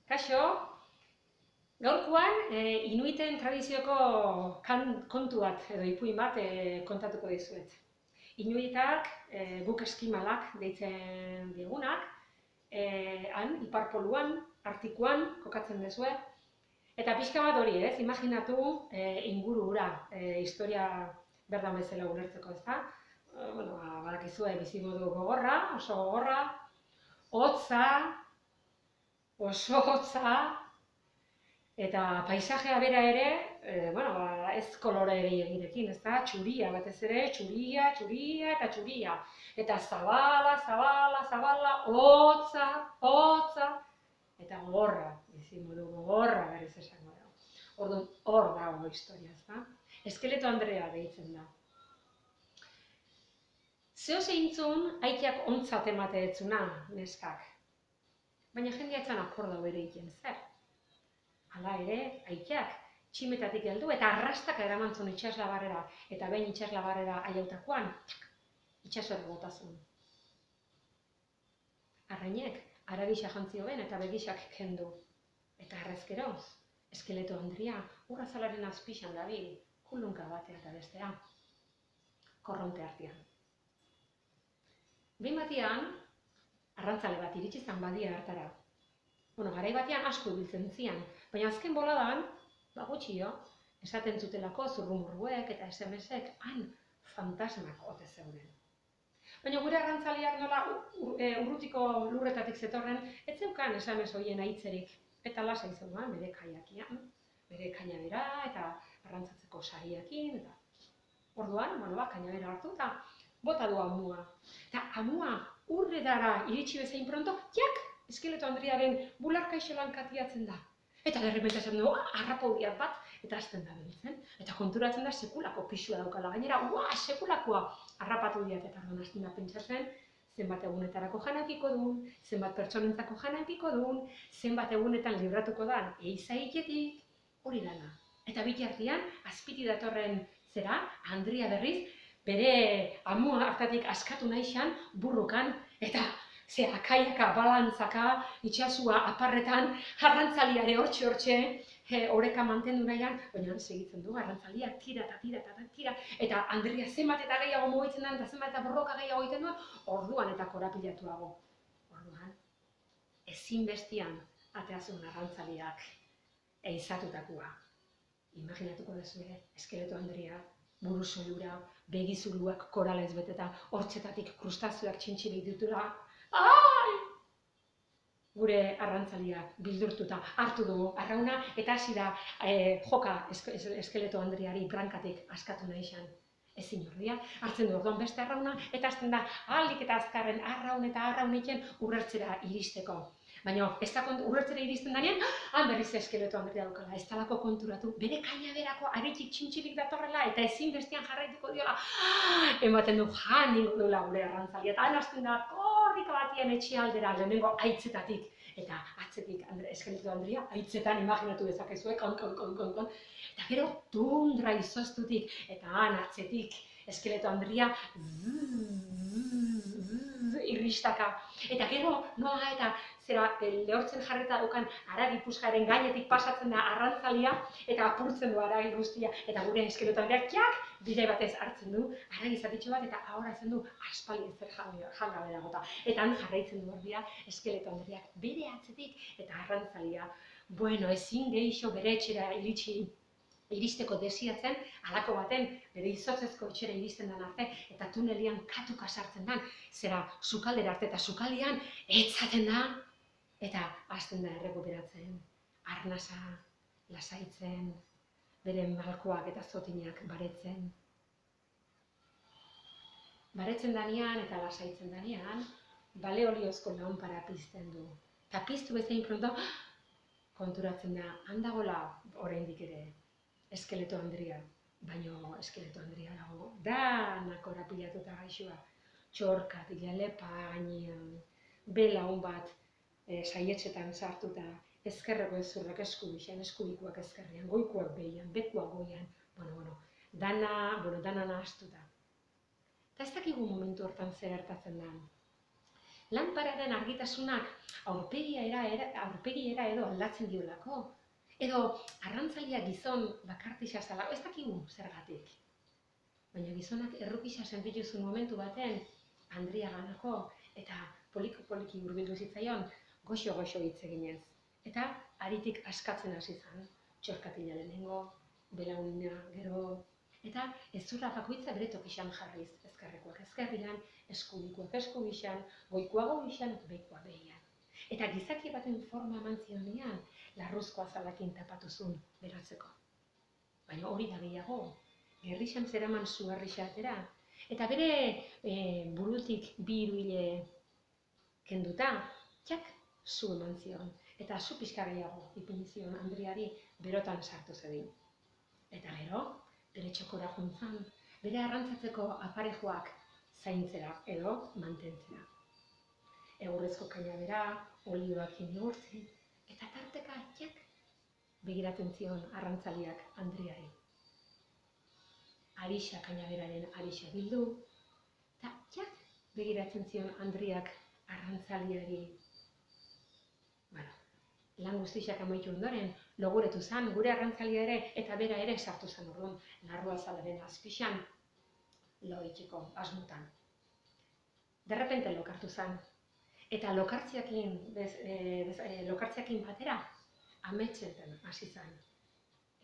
Kaixo, gaurkoan inuiten tradizioko kontu bat edo ipuin bat kontatuko dizuet. Inuitak, guk eskimalak deitzen digunak, han, ipar poluan, Artikoan kokatzen duzue. Eta pixka bat hori, imaginatu inguru hura, historia berdan bezala ulertzeko, ezta? Badakizue bizimodu gogorra, oso gogorra, hotza, oso hotza, eta paisajea bera ere, ez kolore gehiegirekin, ezta? Txuria, batez ere, txuria, eta txuria. Eta zabala, hotza, eta gogorra, bizimodu gogorra berriz esango da. Orduan, hor dago historia, ezta? Eskeleto Andrea deitzen da. Zeo zeintzun, aiteak ontzat emate etzuna, neskak. Baina jendea etzan akordau ere egiten zer. Hala ere, aiteak tximetatik heldu eta arrastaka eramantzun itsaslabarrera, eta behin itsaslabarrera aiautakoan, itsasora botazun. Arrainek, arabisa jantzi hoben eta begisak kendu. Eta arrezkero, Eskeleto Andrea urrazalaren azpixan dabil, kulunka batea eta bestea, korronte artean. Behin batean, arrantzale bat iritsi zan badia hartara. Garai batean asko ibiltzen zian, baina azken boladan, gutxio, esaten zutelako zurrumurruek eta SMS-ek han fantasmak ote zeuden. Baina gure arrantzaleak nola urrutiko lurretatik zetorren, ez zeukan SMS horien aitzerik, eta lasai zegoen bere kaiakian, bere kainabera eta arrantzatzeko sariakin, eta orduan, kainabera hartu eta bota du amua. Eta amua urredara iritsi bezain pronto, Eskeleto Andrearen bularka isolan katiatzen da. Eta derrepente esan du, harrapaudiak bat, eta hasten da behitzen. Eta konturatzen da sekulako pisua daukala. Gainera, sekulakoa harrapatu diat, eta orduan hasten da pentsatzen, zenbat egunetarako janakiko duen, zenbat pertsonentzako janakiko duen, zenbat egunetan libratuko da, eizaiketik, hori dana. Eta bitartean, azpiti datorren zera, Andrea berriz, bere amua hartatik askatu nahi burrukan, eta kaiaka, balantzaka, itxasua aparretan, arrantzaliare hortxe, oreka mantendu nahian, baina segitzen du, arrantzaliak tira, eta Andrea zenbat eta gehiago mugitzen da, eta zenbat eta borroka gehiago egiten duen, orduan eta korapilatuago. Orduan, ezinbestian ateazun arrantzaliak eizatutakoa. Imaginatuko duzu Eskeleto Andrea, buru soilura, begizuluak koralez beteta, hortzetatik krustazioak txintxilik ditura, gure arrantzalia bildurtuta hartu dugu arrauna eta hasi da joka Eskeleto Andreari brankatik askatu nahi izan. Ezin ordia, hartzen du orduan beste arrauna eta hasten da ahalik eta azkarren arrauniken urrertzera iristeko. Baina ez da urrertzera iristen denean, han berriz Eskeleto Andrea daukala, ez talako konturatu, bere kainaberako aritik txintxilik datorrela eta ezinbestean jarraituko diola, ematen du ningo duela gure arrantzalia, eta han hasten da korrika batien etxealdera lehenengo aitzetatik, eta atzetik Eskeleto Andrea aitzetan imaginatu dezakezue, eta gero tundra izoztutik, eta han atzetik Eskeleto Andrea irristaka, eta gero noa eta lehortzen jarreta daukan haragi puskaren gainetik pasatzen da arrantzalia eta apurtzen du haragi guztia, eta gure Eskeleto Andreak bide batez hartzen du haragi zatitxo bat eta ahoratzen du aspaldi ezer jangabe dagota. Eta han jarraitzen du ordia Eskeleto Andreak bere atzetik eta arrantzalia, ezin gehixo bere etxera iristeko desiatzen, halako baten bere izotzezko etxera iristen den arte, eta tunelian katuka sartzen den, sukaldera arte eta sukaldian etzaten da, eta hasten da errekuperatzen, arnasa, lasaitzen, bere malkoak eta zotinak baretzen. Baretzen danean eta lasaitzen danean, baleoliozko lanpara pizten du. Eta piztu bezain pronto, konturatzen da, handagola oraindik ere, Eskeleto Andrea, baina Eskeleto Andrea dago, danak korapilatuta gaixoa, txorkatik, lepa gainean, belaun bat saietxetan sartuta, ezkerreko ezurrak eskubixan, eskubikoak ezkerrean, goikoak behian, bekuak goian, dana nahaztuta. Eta ez dakigu momentu hortan zer gertatzen da. lanpararen argitasunak aurpegiera edo aldatzen diolako. Edo arrantzalia gizon bakartisa zala, ez dakigu zergatik. Baina gizonak errukisa sentitu zuen momentu baten Andriaganako eta poliki hurbildu zitzaion goxo hitz eginez. Eta haritik askatzen hasi zen, txorkatila lehenengo, belaunina gero, eta hezurra bakoitza bere tokixan jarriz, ezkerrekoak ezkerrian, eskubikoak eskubixan, goikoa goixan, behikoa behian. Eta gizaki baten forma eman zionean, larruzko azalakin tapatu zuen berotzeko. Baina hori da gehiago, gerrixan zeraman zuharrixa atera, eta bere burutik bi hiruile kenduta, txak, zu eman zion. Eta zu pixka gehiago ipini zion Andriari berotan sartu zedin. Eta gero, bere txokora juntzan, bere arrantzatzeko aparejoak zaintzera edo mantentzera. Egurrezko kainabera, olioakin igurtzi, eta tarteka txak begiratzen zion arrantzaliak Andriari. Arixa kainaberaren arixa bildu, eta txak begiratzen zion Andriak arrantzaliari. Lan guztiak amaitu ondoren, loguretu zen gure arrantzalia ere eta bera ere sartu zen orduan larrua azalaren azpixan lo itxiko asmutan. Derrepente lokartu zen. Eta lokartziakin batera ametxeten hasi zen.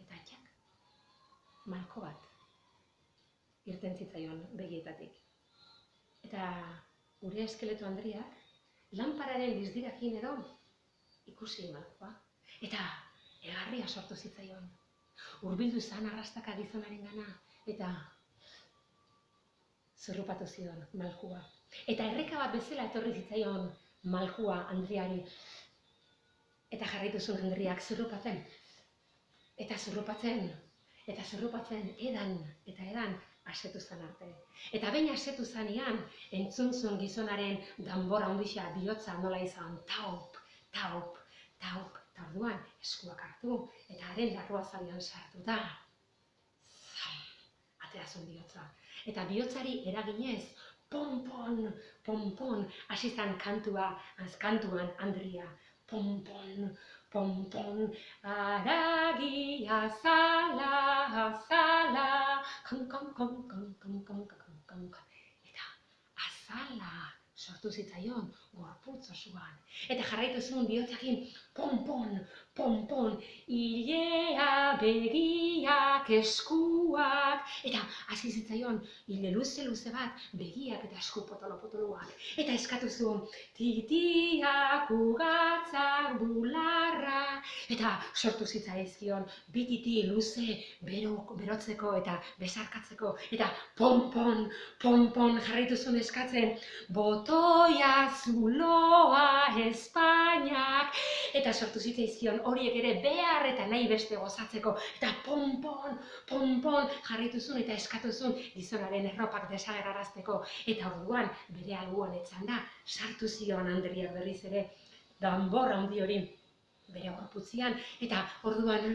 Eta txak, malko bat irten zitzaion begietatik. Eta gure eskeleto Andriak lanpararen lizdirakin edo ikusi malkoa, eta egarria sortu zitzaion. Hurbildu zan arrastaka gizonaren gana, eta zurrupatu zion malkua. Eta erreka bat bezala etorri zitzaion malkua Andriari. Eta jarraitu zuen Andriak zurrupatzen. Eta zurrupatzen, edan eta edan asetu zen arte. Eta behin asetu zanean, entzun zuen gizonaren danbora handixa bihotza nola izan, taup, eta orduan eskuak hartu, eta haren larrua zalian sartu da. Atea zuen bihotza. Eta bihotzari eraginez, ponpon, hasi zen kantuan Andria. Ponpon, aragia azala, eta azala sortu zitzaion gorputz osoan. Eta jarraitu zuen bihotzakin, ponpon, ilea, begiak, eskuak, eta hasi zitzaion hile luze bat, begiak eta esku potoloak. Eta eskatu zuen, titiak, ugatzak, bularra, eta sortu zitzaizkion, bititi luze berotzeko eta besarkatzeko, eta ponpon, jarraitu zuen eskatzen, botoia, zuloa, Espainiak, eta sortu zitzaizkion horiek ere behar eta nahi beste gozatzeko, eta ponpon, jarraitu zuen eta eskatu zuen gizonaren erropak desagerrarazteko, eta orduan bere alboan etzanda sartu zion Andriak berriz ere danbor handi hori bere gorputzean, eta orduan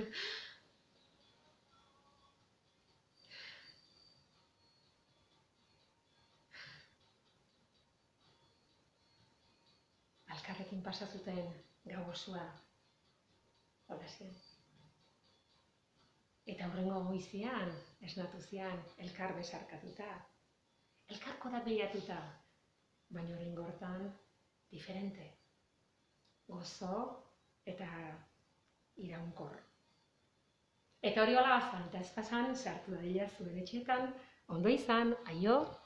elkarrekin pasa zuten gau osoa hola zen. Eta hurrengo goizian, esnatu zian, elkar besarkatuta, elkar korapilatuta, baina hurrengo hortan diferente. Gozo eta iraunkor. Eta hori hola bazan, eta ez pasan, sartu dadila zuen etxeetan, ondo izan, aio!